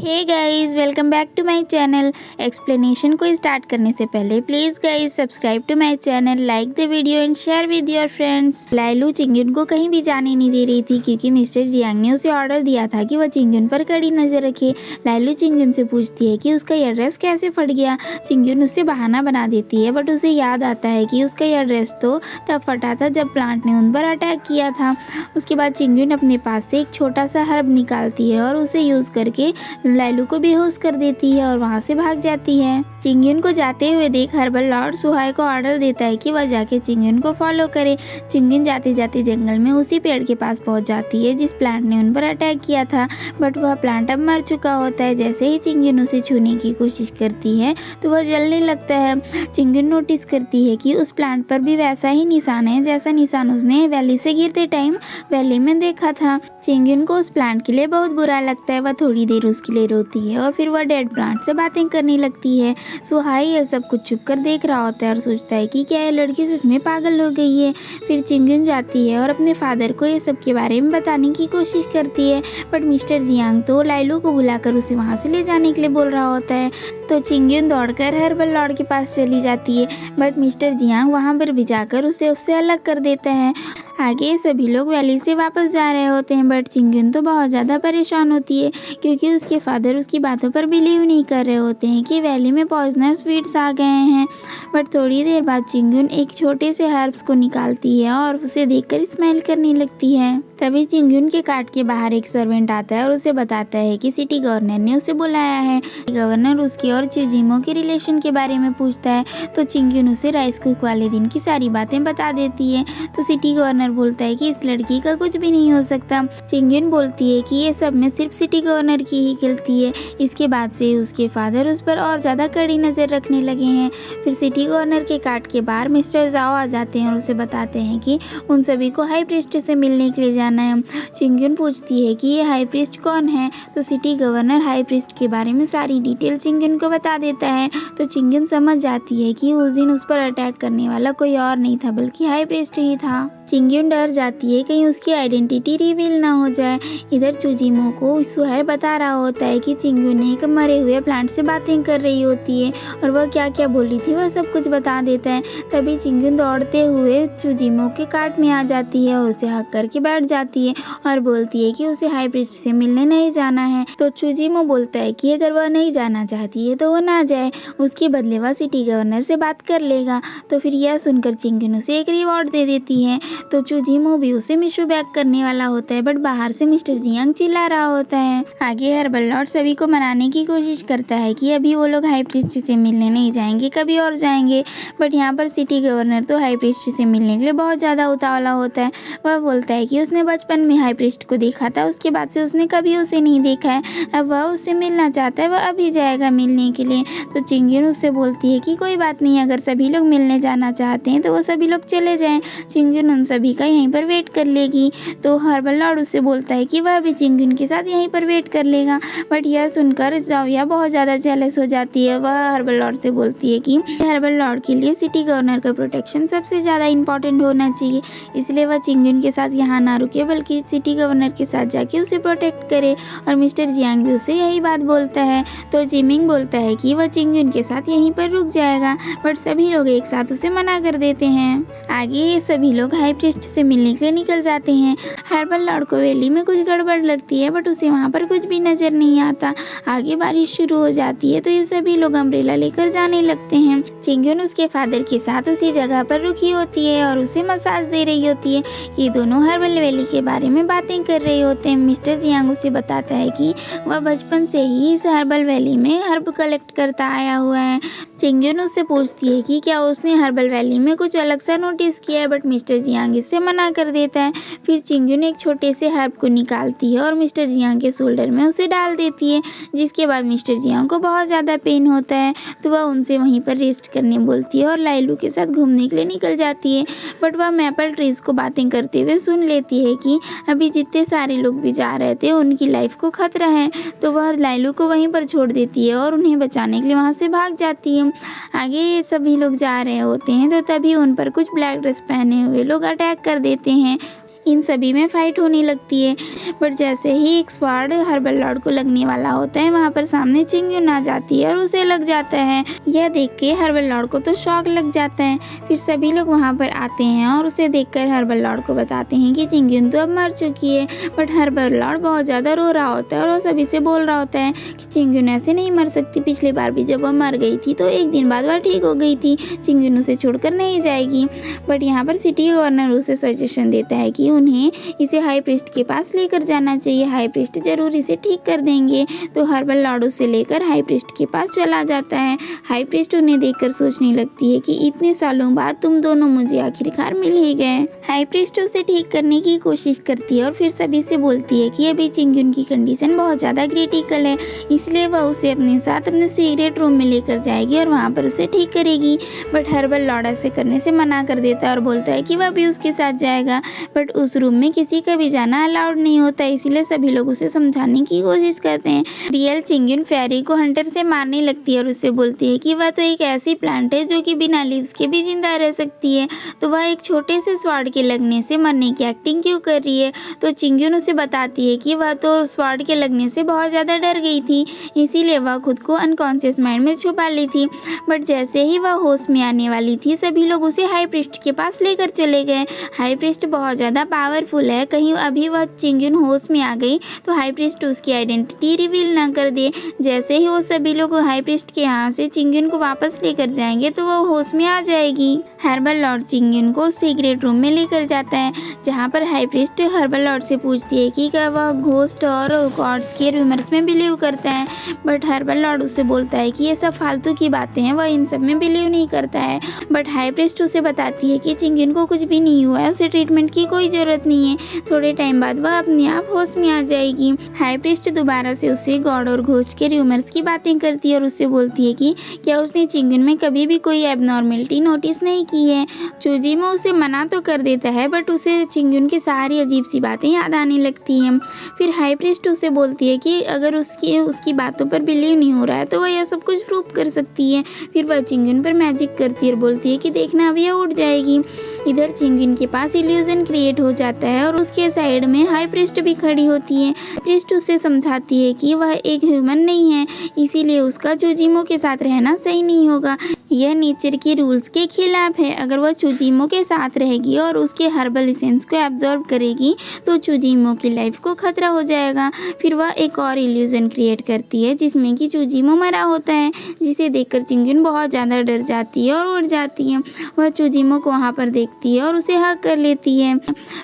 Hey guys, welcome back to my channel. Explanation को start करने से पहले please guys subscribe to my channel, like the video and share with your friends. लाइलू चिंगयुन को कहीं भी जाने नहीं दे रही थी क्योंकि मिस्टर जियांग ने उसे ऑर्डर दिया था कि वह चिंगयुन पर कड़ी नज़र रखे। लाइलू चिंगयुन से पूछती है कि उसका यह ड्रेस कैसे फट गया। चिंगयुन उससे बहाना बना देती है बट उसे याद आता है कि उसका यह ड्रेस तो तब फटा था जब प्लांट ने उन पर अटैक किया था। उसके बाद चिंगयुन अपने पास से एक छोटा सा हर्ब निकालती है और उसे यूज़ करके लाइलू को बेहोश कर देती है और वहाँ से भाग जाती है। चिंगयुन को जाते हुए देख हर्बल लॉर्ड सुहाय को ऑर्डर देता है कि वह जाके चिंगयुन को फॉलो करे। चिंगयुन जाते जाते जंगल में उसी पेड़ के पास पहुँच जाती है जिस प्लांट ने उन पर अटैक किया था, बट वह प्लांट अब मर चुका होता है। जैसे ही चिंगयुन उसे छूने की कोशिश करती है तो वह जलने लगता है। चिंगयुन नोटिस करती है कि उस प्लांट पर भी वैसा ही निशान है जैसा निशान उसने वैली से गिरते टाइम वैली में देखा था। चिंगयुन को उस प्लांट के लिए बहुत बुरा लगता है। वह थोड़ी देर उसके लिए रोती है और फिर वह डेड प्लांट से बातें करने लगती है। सुहाई यह सब कुछ छुप कर देख रहा होता है और सोचता है कि क्या यह लड़की सच में पागल हो गई है। फिर चिंगयुन जाती है और अपने फादर को ये सब के बारे में बताने की कोशिश करती है, बट मिस्टर जियांग तो लाइलू को बुलाकर उसे वहाँ से ले जाने के लिए बोल रहा होता है। तो चिंगयुन दौड़कर हर्बल लॉर्ड के पास चली जाती है, बट मिस्टर जियांग वहाँ पर भी जाकर उसे उससे अलग कर देता है। आगे सभी लोग वैली से वापस जा रहे होते हैं, बट चिंगयुन तो बहुत ज़्यादा परेशान होती है क्योंकि उसके फादर उसकी बातों पर बिलीव नहीं कर रहे होते हैं कि वैली में पॉइजनस स्वीट्स आ गए हैं। बट थोड़ी देर बाद चिंगयुन एक छोटे से हर्ब्स को निकालती है और उसे देखकर स्माइल करने लगती है। तभी चिंगयुन के कार्ट के बाहर एक सर्वेंट आता है और उसे बताता है कि सिटी गवर्नर ने उसे बुलाया है। गवर्नर उसकी और चुजिमो के रिलेशन के बारे में पूछता है तो चिंगयुन उसे राइस कुक वाले दिन की सारी बातें बता देती है। तो सिटी गवर्नर बोलता है कि इस लड़की का कुछ भी नहीं हो सकता। चिंगयुन बोलती है कि ये सब में सिर्फ सिटी गवर्नर की ही गलती है। इसके बाद से उसके फादर उस पर और ज़्यादा कड़ी नज़र रखने लगे हैं। फिर सिटी गवर्नर के कार्ट के बाहर मिस्टर जाओ आ जाते हैं और उसे बताते हैं कि उन सभी को हाई प्रीस्ट से मिलने के लिए जाना है। चिंगयुन पूछती है कि ये हाई प्रीस्ट कौन है, तो सिटी गवर्नर हाई प्रीस्ट के बारे में सारी डिटेल चिंगयुन को बता देता है। तो चिंगयुन समझ जाती है कि उस दिन उस पर अटैक करने वाला कोई और नहीं था बल्कि हाई प्रीस्ट ही था। चिंगयुन डर जाती है कहीं उसकी आइडेंटिटी रिवील ना हो जाए। इधर चुजिमो को सुहाय बता रहा होता है कि चिंगयुन ने एक मरे हुए प्लांट से बातें कर रही होती है और वह क्या क्या बोली थी वह सब कुछ बता देता है। तभी चिंगयुन दौड़ते हुए चुजिमो के कार्ट में आ जाती है और उसे हक करके बैठ जाती है और बोलती है कि उसे हाई प्रीस्ट से मिलने नहीं जाना है। तो चुजिमो बोलता है कि अगर वह नहीं जाना चाहती है तो वह ना जाए, उसके बदले वह सिटी गवर्नर से बात कर लेगा। तो फिर यह सुनकर चिंगयुन उसे एक रिवॉर्ड दे देती है। तो चुजिमो भी उसे मिशू बैक करने वाला होता है, बट बाहर से मिस्टर जियांग चिल्ला रहा होता है। आगे हर्बल लॉर्ड सभी को मनाने की कोशिश करता है कि अभी वो लोग हाई प्रीस्ट से मिलने नहीं जाएंगे, कभी और जाएंगे। बट यहाँ पर सिटी गवर्नर तो हाई प्रीस्ट से मिलने के लिए बहुत ज़्यादा उतावला होता है। वह बोलता है कि उसने बचपन में हाई प्रीस्ट को देखा था, उसके बाद से उसने कभी उसे नहीं देखा है। अब वह उससे मिलना चाहता है, वह अभी जाएगा मिलने के लिए। तो चिंगयुन उससे बोलती है कि कोई बात नहीं, अगर सभी लोग मिलने जाना चाहते हैं तो वो सभी लोग चले जाएं। चिंगयुन उन सभी का यहीं पर वेट कर लेगी। तो हर्बल लॉर्ड उससे बोलता है कि वह भी चिंगयुन के साथ यहीं पर वेट कर लेगा। बट यह सुनकर जाओया बहुत ज़्यादा जेलस हो जाती है। वह हर्बल लॉर्ड से बोलती है कि हर्बल लॉर्ड के लिए सिटी गवर्नर का प्रोटेक्शन सबसे ज़्यादा इंपॉर्टेंट होना चाहिए, इसलिए वह चिंगयुन के साथ यहाँ ना रुके बल्कि सिटी गवर्नर के साथ जाके उसे प्रोटेक्ट करे। और मिस्टर जियांग भी उसे यही बात बोलता है। तो जिमिंग बोलता है कि वह चिंगयुन के साथ यहीं पर रुक जाएगा, बट सभी लोग एक साथ उसे मना कर देते हैं। आगे ये सभी लोग हाई प्रीस्ट से मिलने के लिए निकल जाते हैं। हर्बल लॉर्ड को वैली में कुछ गड़बड़ लगती है बट उसे वहाँ पर कुछ भी नजर नहीं आता। आगे बारिश शुरू हो जाती है तो ये सभी लोग अम्ब्रेला लेकर जाने लगते हैं। चिंगयुन उसके फादर के साथ उसी जगह पर रुकी होती है और उसे मसाज दे रही होती है। ये दोनों हर्बल वैली के बारे में बातें कर रहे होते हैं। मिस्टर जियांग उसे बताता है कि वह बचपन से ही इस हर्बल वैली में हर्ब कलेक्ट करता आया हुआ है। चिंगयुन उससे पूछती है कि क्या उसने हर्बल वैली में कुछ अलग सा नोटिस किया है, बट मिस्टर जियांग इससे मना कर देता है। फिर चिंगयुन एक छोटे से हर्ब को निकालती है और मिस्टर जियांग के शोल्डर में उसे डाल देती है, जिसके बाद मिस्टर जियांग को बहुत ज़्यादा पेन होता है। तो वह उनसे वहीं पर रेस्ट करने बोलती है और लाइलू के साथ घूमने के लिए निकल जाती है। बट वह मैपल ट्रीज़ को बातें करते हुए सुन लेती है कि अभी जितने सारे लोग भी जा रहे थे उनकी लाइफ को खतरा है। तो वह लाइलू को वहीं पर छोड़ देती है और उन्हें बचाने के लिए वहाँ से भाग जाती है। आगे ये सभी लोग जा रहे होते हैं तो तभी उन पर कुछ ब्लैक ड्रेस पहने हुए लोग अटैक कर देते हैं। इन सभी में फाइट होने लगती है। बट जैसे ही एक स्वॉर्ड हर्बल लॉर्ड को लगने वाला होता है, वहाँ पर सामने चिंगयुन आ जाती है और उसे लग जाता है। यह देख के हर्बल लॉर्ड को तो शॉक लग जाता है। फिर सभी लोग वहाँ पर आते हैं और उसे देखकर हर्बल लॉर्ड को बताते हैं कि चिंगयुन तो अब मर चुकी है। बट हर्बल लॉर्ड बहुत ज़्यादा रो रहा होता है और वो सभी से बोल रहा होता है कि चिंगयुन ऐसे नहीं मर सकती। पिछली बार भी जब वह मर गई थी तो एक दिन बाद वह ठीक हो गई थी। चिंगयुन उसे छोड़कर नहीं जाएगी। बट यहाँ पर सिटी गवर्नर उसे सजेशन देता है कि उन्हें इसे हाई प्रीस्ट के पास लेकर जाना चाहिए। हाई प्रीस्ट जरूर इसे ठीक कर देंगे। तो हर्बल लॉर्ड उसे लेकर हाई प्रीस्ट के पास चला जाता है। हाई प्रीस्ट उन्हें देखकर सोचने लगती है कि इतने सालों बाद तुम दोनों मुझे आखिरकार मिल ही गए। हाई प्रीस्ट उसे ठीक करने की कोशिश करती है और फिर सभी से बोलती है कि अभी चिंगयुन की कंडीशन बहुत ज़्यादा क्रिटिकल है, इसलिए वह उसे अपने साथ अपने सीक्रेट रूम में लेकर जाएगी और वहाँ पर उसे ठीक करेगी। बट हर्बल लॉर्ड ऐसे करने से मना कर देता है और बोलता है कि वह भी उसके साथ जाएगा। बट उस रूम में किसी का भी जाना अलाउड नहीं होता, इसीलिए सभी लोग उसे समझाने की कोशिश करते हैं। रियल चिंगयुन फेरी को हंटर से मारने लगती है और उससे बोलती है कि वह तो एक ऐसी प्लांट है जो कि बिना लीव्स के भी जिंदा रह सकती है, तो वह एक छोटे से स्वॉर्ड के लगने से मरने की एक्टिंग क्यों कर रही है। तो चिंगयुन उसे बताती है कि वह तो स्वॉर्ड के लगने से बहुत ज़्यादा डर गई थी, इसीलिए वह खुद को अनकॉन्शियस माइंड में छुपा ली थी। बट जैसे ही वह होश में आने वाली थी, सभी लोग उसे हाई प्रीस्ट के पास लेकर चले गए। हाई प्रीस्ट बहुत ज़्यादा पावरफुल है, कहीं अभी वह चिंगयुन होश में आ गई तो हाई प्रीस्ट उसकी आइडेंटिटी रिवील ना कर दे। जैसे ही वो सभी लोग हाई प्रीस्ट के यहाँ से चिंगयुन को वापस लेकर जाएंगे तो वो होश में आ जाएगी। हर्बल लॉर्ड चिंगयुन को सीक्रेट रूम में लेकर जाता है, जहाँ पर हाई प्रीस्ट हर्बल लॉर्ड से पूछती है कि क्या वह घोस्ट और गॉड्स के रूमर्स में बिलीव करता है। बट हर्बल लॉर्ड उसे बोलता है कि ये सब फालतू की बातें हैं, वह इन सब में बिलीव नहीं करता है। बट हाई प्रीस्ट उसे बताती है कि चिंगयुन को कुछ भी नहीं हुआ है, उसे ट्रीटमेंट की कोई ज़रूरत नहीं है, थोड़े टाइम बाद वह अपने आप होश में आ जाएगी। हाई प्रीस्ट दोबारा से उससे गॉड और घोस्ट के रूमर्स की बातें करती है और उससे बोलती है कि क्या उसने चिंगयुन में कभी भी कोई एबनॉर्मेलिटी नोटिस नहीं की है। चोजिमो उसे मना तो कर देता है, बट उसे चिंगयुन की सारी अजीब सी बातें याद आने लगती हैं। फिर हाई प्रीस्ट उसे बोलती है कि अगर उसकी बातों पर बिलीव नहीं हो रहा है तो वह यह सब कुछ प्रूव कर सकती है। फिर वह चिंगयुन पर मैजिक करती है और बोलती है कि देखना अभी यह उड़ जाएगी। इधर चिंगयुन के पास इल्यूजन क्रिएट हो जाता है और उसके साइड में हाई प्रीस्ट भी खड़ी होती है। प्रीस्ट उससे समझाती है कि वह एक ह्यूमन नहीं है, इसीलिए उसका चोजिमो के साथ रहना सही नहीं होगा। यह नेचर के रूल्स के खिलाफ है। अगर वह चोजिमो के साथ रहेगी और उसके हर्बल एसेंस को एब्जॉर्ब करेगी तो चोजिमो की लाइफ को खतरा हो जाएगा। फिर वह एक और इल्यूजन क्रिएट करती है जिसमें कि चोजिमो मरा होता है, जिसे देखकर चिंगयुन बहुत ज़्यादा डर जाती है और उड़ जाती है। वह चोजिमो को वहाँ पर देखती है और उसे हग कर लेती है।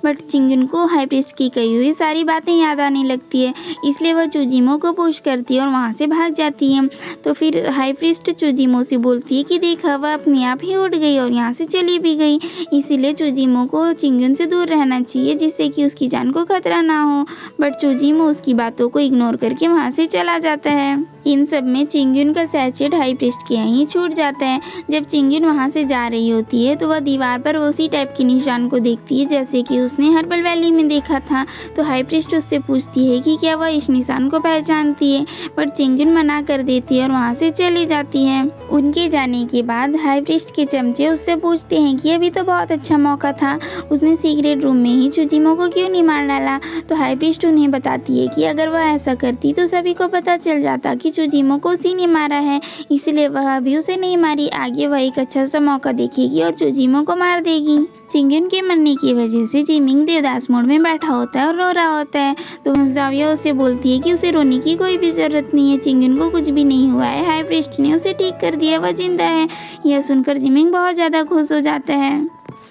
बट चिंगयुन को हाई प्रीस्ट की कही हुई सारी बातें याद आने लगती है, इसलिए वह चोजिमो को पुश करती है और वहाँ से भाग जाती है। तो फिर हाई प्रीस्ट चोजिमो से बोलती है कि देखा वह अपने आप ही उड़ गई और यहाँ से चली भी गई, इसीलिए चोजिमो को चिंगयुन से दूर रहना चाहिए जिससे कि उसकी जान को खतरा ना हो। बट चोजिमो उसकी बातों को इग्नोर करके वहाँ से चला जाता है। इन सब में चिंगयुन का सैचेट हाई प्रीस्ट के यहीं छूट जाता है। जब चिंगयुन वहाँ से जा रही होती है तो वह दीवार पर उसी टाइप के निशान को देखती है जैसे कि उसने हर्बल वैली में देखा था। तो हाई प्रीस्ट उससे पूछती है कि क्या वह इस निशान को पहचानती है, बट चिंगयुन मना कर देती है और वहाँ से चली जाती है। उनके जाने के बाद हाई प्रीस्ट के चमचे उससे पूछते हैं कि अभी तो बहुत अच्छा मौका था, उसने सीक्रेट रूम में ही चोजिमो को क्यों नहीं मार डाला। तो हाई प्रीस्ट उन्हें बताती है कि अगर वह ऐसा करती तो सभी को पता चल जाता कि चोजिमो को उसी ने मारा है, इसलिए वह अभी उसे नहीं मारी। आगे वह एक अच्छा सा मौका देखेगी और चोजिमो को मार देगी। चिंगयुन के मरने की वजह से जिमिंग देवदास मोड में बैठा होता है और रो रहा होता है। तो जाविया उसे बोलती है कि उसे रोने की कोई भी जरूरत नहीं है, चिंगयुन को कुछ भी नहीं हुआ है, हाई प्रीस्ट ने उसे ठीक कर दिया, वह जिंदा है। यह सुनकर जिमिंग बहुत ज़्यादा खुश हो जाता है।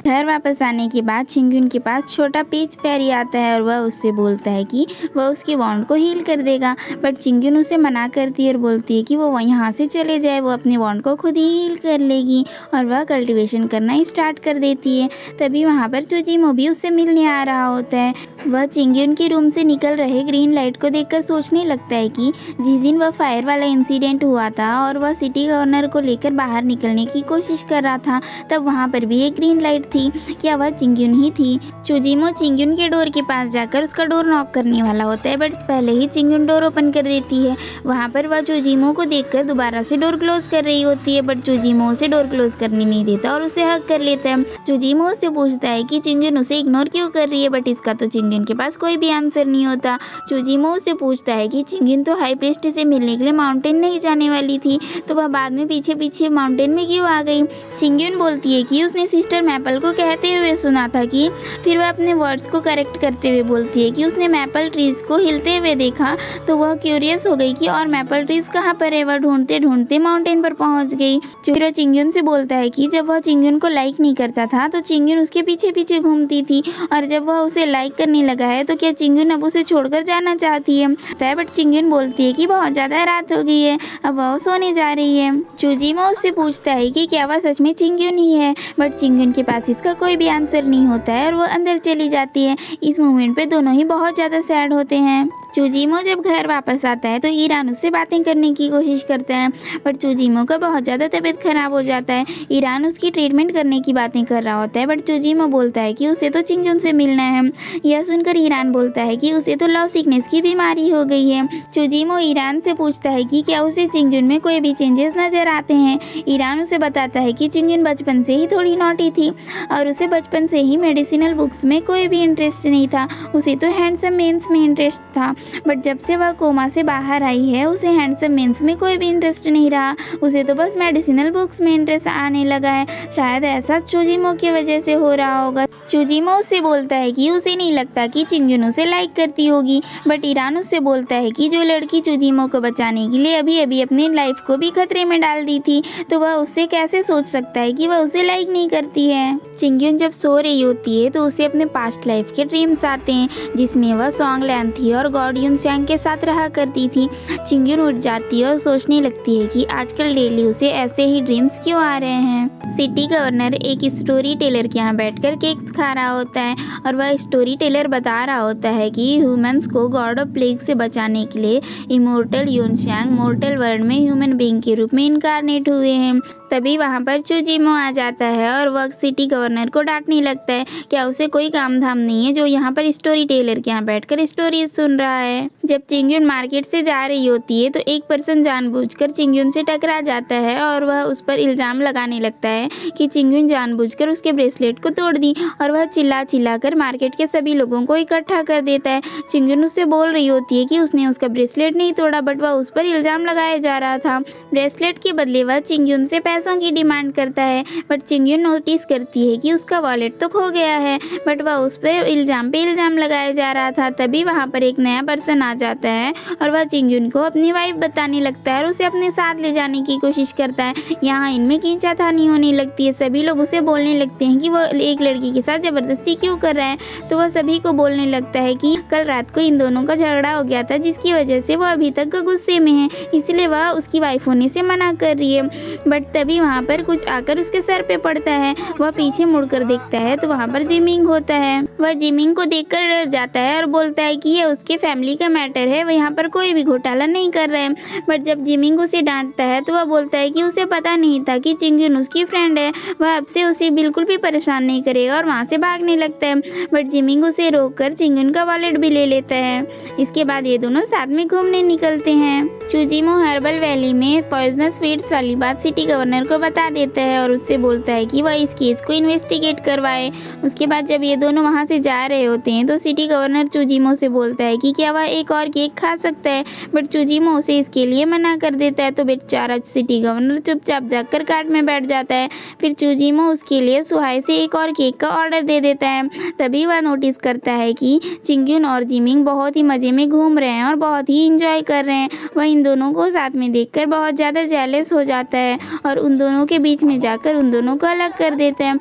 घर वापस आने के बाद चिंगयुन के पास छोटा पीच पैरी आता है और वह उससे बोलता है कि वह उसके वॉन्ड को हील कर देगा। बट चिंगयुन उसे मना करती है और बोलती है कि वो यहाँ से चले जाए, वो अपने वॉन्ड को खुद ही हील कर लेगी और वह कल्टीवेशन करना स्टार्ट कर देती है। तभी वहाँ पर चोजिमो भी उससे मिलने आ रहा होता है। वह चिंगयुन के रूम से निकल रहे ग्रीन लाइट को देखकर सोचने लगता है कि जिस दिन वह फायर वाला इंसिडेंट हुआ था और वह सिटी गवर्नर को लेकर बाहर निकलने की कोशिश कर रहा था, तब वहाँ पर भी एक ग्रीन लाइट थी, क्या वह चिंग्यून ही थी। चूजिमो चिंग्यून के डोर के पास जाकर उसका डोर नॉक करने वाला होता है, बट पहले ही चिंग्यून डोर ओपन कर देती है। वहाँ पर वह चूजिमो को देखकर दोबारा से डोर क्लोज कर रही होती है, बट चूजिमो उसे डोर क्लोज करने नहीं देता और उसे हग कर लेता है। चूजिमो उससे पूछता है कि चिंग्यून उसे इग्नोर क्यों कर रही है, बट इसका तो चिंग्यून के पास कोई भी आंसर नहीं होता। चूजिमो उससे पूछता है कि चिंग्यून तो हाई प्रीस्ट से मिलने के लिए माउंटेन नहीं जाने वाली थी, तो वह बाद में पीछे पीछे माउंटेन में क्यों आ गई। चिंग्यून बोलती है कि उसने सिस्टर मैपल को कहते हुए सुना था कि, फिर वह अपने वर्ड्स को करेक्ट करते हुए बोलती है कि उसने मैपल ट्रीज को हिलते हुए देखा, तो वह क्यूरियस हो गई कि और मैपल ट्रीज कहाँ पर है। वह ढूंढते ढूंढते माउंटेन पर पहुंच गई। फिर चिंग्यून से बोलता है कि जब वह चिंग्यून को लाइक नहीं करता था तो चिंग्यून उसके पीछे पीछे घूमती थी, और जब वह उसे लाइक करने लगा है तो क्या चिंग्यून अब उसे छोड़कर जाना चाहती है। बट चिंग्यून बोलती है कि बहुत ज़्यादा रात हो गई है, अब वह सोने जा रही है। चूजिमो उससे पूछता है कि क्या वह सच में चिंग्यून ही है, बट चिंग्यून के पास इसका कोई भी आंसर नहीं होता है और वह अंदर चली जाती है। इस मोमेंट पे दोनों ही बहुत ज़्यादा सैड होते हैं। चूजिमो जब घर वापस आता है तो ईरान उससे बातें करने की कोशिश करता है, बट चूजिमो का बहुत ज़्यादा तबीयत खराब हो जाता है। ईरान उसकी ट्रीटमेंट करने की बातें कर रहा होता है, बट चूजिमो बोलता है कि उसे तो चिंग्यून से मिलना है। यह सुनकर ईरान बोलता है कि उसे तो लव सिकनेस की बीमारी हो गई है। चूजिमो ईरान से पूछता है कि क्या उसे चिंग्यून में कोई भी चेंजेस नज़र आते हैं। ईरान उसे बताता है कि चिंग्यून बचपन से ही थोड़ी नॉटी थी और उसे बचपन से ही मेडिसिनल बुक्स में कोई भी इंटरेस्ट नहीं था, उसे तो हैंडसम मेंस में इंटरेस्ट था। बट जब से वह कोमा से बाहर आई है उसे हैंडसम मेंस में कोई भी इंटरेस्ट नहीं रहा, उसे तो बस मेडिसिनल बुक्स में इंटरेस्ट आने लगा है। शायद ऐसा चूजिमो की वजह से हो रहा होगा। चूजिमो उससे बोलता है कि उसे नहीं लगता कि चिंग्यून उसे लाइक करती होगी, बट ईरान उससे बोलता है कि जो लड़की चूजिमो को बचाने के लिए अभी अभी अपनी लाइफ को भी खतरे में डाल दी थी, तो वह उससे कैसे सोच सकता है कि वह उसे लाइक नहीं करती है। चिंग्यून जब सो रही होती है तो उसे अपने पास्ट लाइफ के ड्रीम्स आते हैं, जिसमें वह सॉन्गलैंड थी और गॉड यून चैंग के साथ रहा करती थी। चिंग्यून उठ जाती है और सोचने लगती है कि आजकल डेली उसे ऐसे ही ड्रीम्स क्यों आ रहे हैं। सिटी गवर्नर एक स्टोरी टेलर के यहाँ बैठकर केक्स खा रहा होता है और वह स्टोरी टेलर बता रहा होता है कि ह्यूमंस को गॉड ऑफ प्लेग से बचाने के लिए इमोर्टल यूनशैंग मोर्टल वर्ल्ड में ह्यूमन बीइंग के रूप में इनकारनेट हुए हैं। तभी वहाँ पर चूजिमो आ जाता है और वह सिटी गवर्नर को डांटने लगता है, क्या उसे कोई काम धाम नहीं है जो यहाँ पर स्टोरी टेलर के यहाँ बैठकर स्टोरी सुन रहा है। जब चिंग्यून मार्केट से जा रही होती है तो एक पर्सन जानबूझकर चिंग्यून से टकरा जाता है और वह उस पर इल्ज़ाम लगाने लगता है कि चिंग्यून जानबूझकर उसके ब्रेसलेट को तोड़ दी, और वह चिल्ला चिल्ला कर मार्केट के सभी लोगों को इकट्ठा कर देता है। चिंग्यून उससे बोल रही होती है कि उसने उसका ब्रेसलेट नहीं तोड़ा, बट वह उस पर इल्ज़ाम लगाया जा रहा था। ब्रेसलेट के बदले वह चिंग्यून से पैसों की डिमांड करता है, बट चिंग्यून नोटिस करती है कि उसका वॉलेट तो खो गया है, बट वह उस पर इल्ज़ाम लगाया जा रहा था। तभी वहाँ पर एक नया पर्सन आ जाता है और वह चिंग्यून को अपनी वाइफ बताने लगता है और उसे अपने साथ ले जाने की कोशिश करता है। यहाँ इनमें खींचातानी होने लगती है, सभी लोग उसे बोलने लगते हैं कि वह एक लड़की के साथ ज़बरदस्ती क्यों कर रहा है, तो वह सभी को बोलने लगता है कि कल रात को इन दोनों का झगड़ा हो गया था, जिसकी वजह से वह अभी तक गुस्से में है, इसलिए वह उसकी वाइफ होने से मना कर रही है। बट तभी वहाँ पर कुछ आकर उसके सर पे पड़ता है। वह पीछे मुड़कर देखता है तो वहाँ पर जिमिंग होता है। वह जिमिंग को देखकर डर जाता है और बोलता है कि यह उसके फैमिली का मैटर है, वह यहाँ पर कोई भी घोटाला नहीं कर रहे हैं। बट जब जिमिंग उसे डांटता है तो वह बोलता है कि उसे पता नहीं था कि चिंग्यून उसकी फ्रेंड है, वह अब से उसे बिल्कुल भी परेशान नहीं करेगा और वहाँ से भागने लगता है। बट जिमिंग उसे रोककर चिंग्यून का वॉलेट भी ले लेता है। इसके बाद ये दोनों साथ में घूमने निकलते हैं। चूजिमो हर्बल वैली में पॉइजनस स्वीट्स वाली बात सिटी गवर्नर को बता देता है और उससे बोलता है कि वह इस केस को इन्वेस्टिगेट करवाए। उसके बाद जब ये दोनों वहाँ से जा रहे होते हैं तो सिटी गवर्नर चूजिमो से बोलता है कि क्या वह एक और केक खा सकता है, बट चूजिमो उसे इसके लिए मना कर देता है। तो बेचारा सिटी गवर्नर चुपचाप जाकर कार्ट में बैठ जाता है। फिर चूजिमो उसके लिए सुहाई से एक और केक का ऑर्डर दे देता है। तभी वह नोटिस करता है कि चिंग्यून और जिमिंग बहुत ही मज़े में घूम रहे हैं और बहुत ही इंजॉय कर रहे हैं। वह इन दोनों को साथ में देखकर बहुत ज़्यादा जेलस हो जाता है और उन दोनों के बीच में जाकर उन दोनों को अलग कर देता है।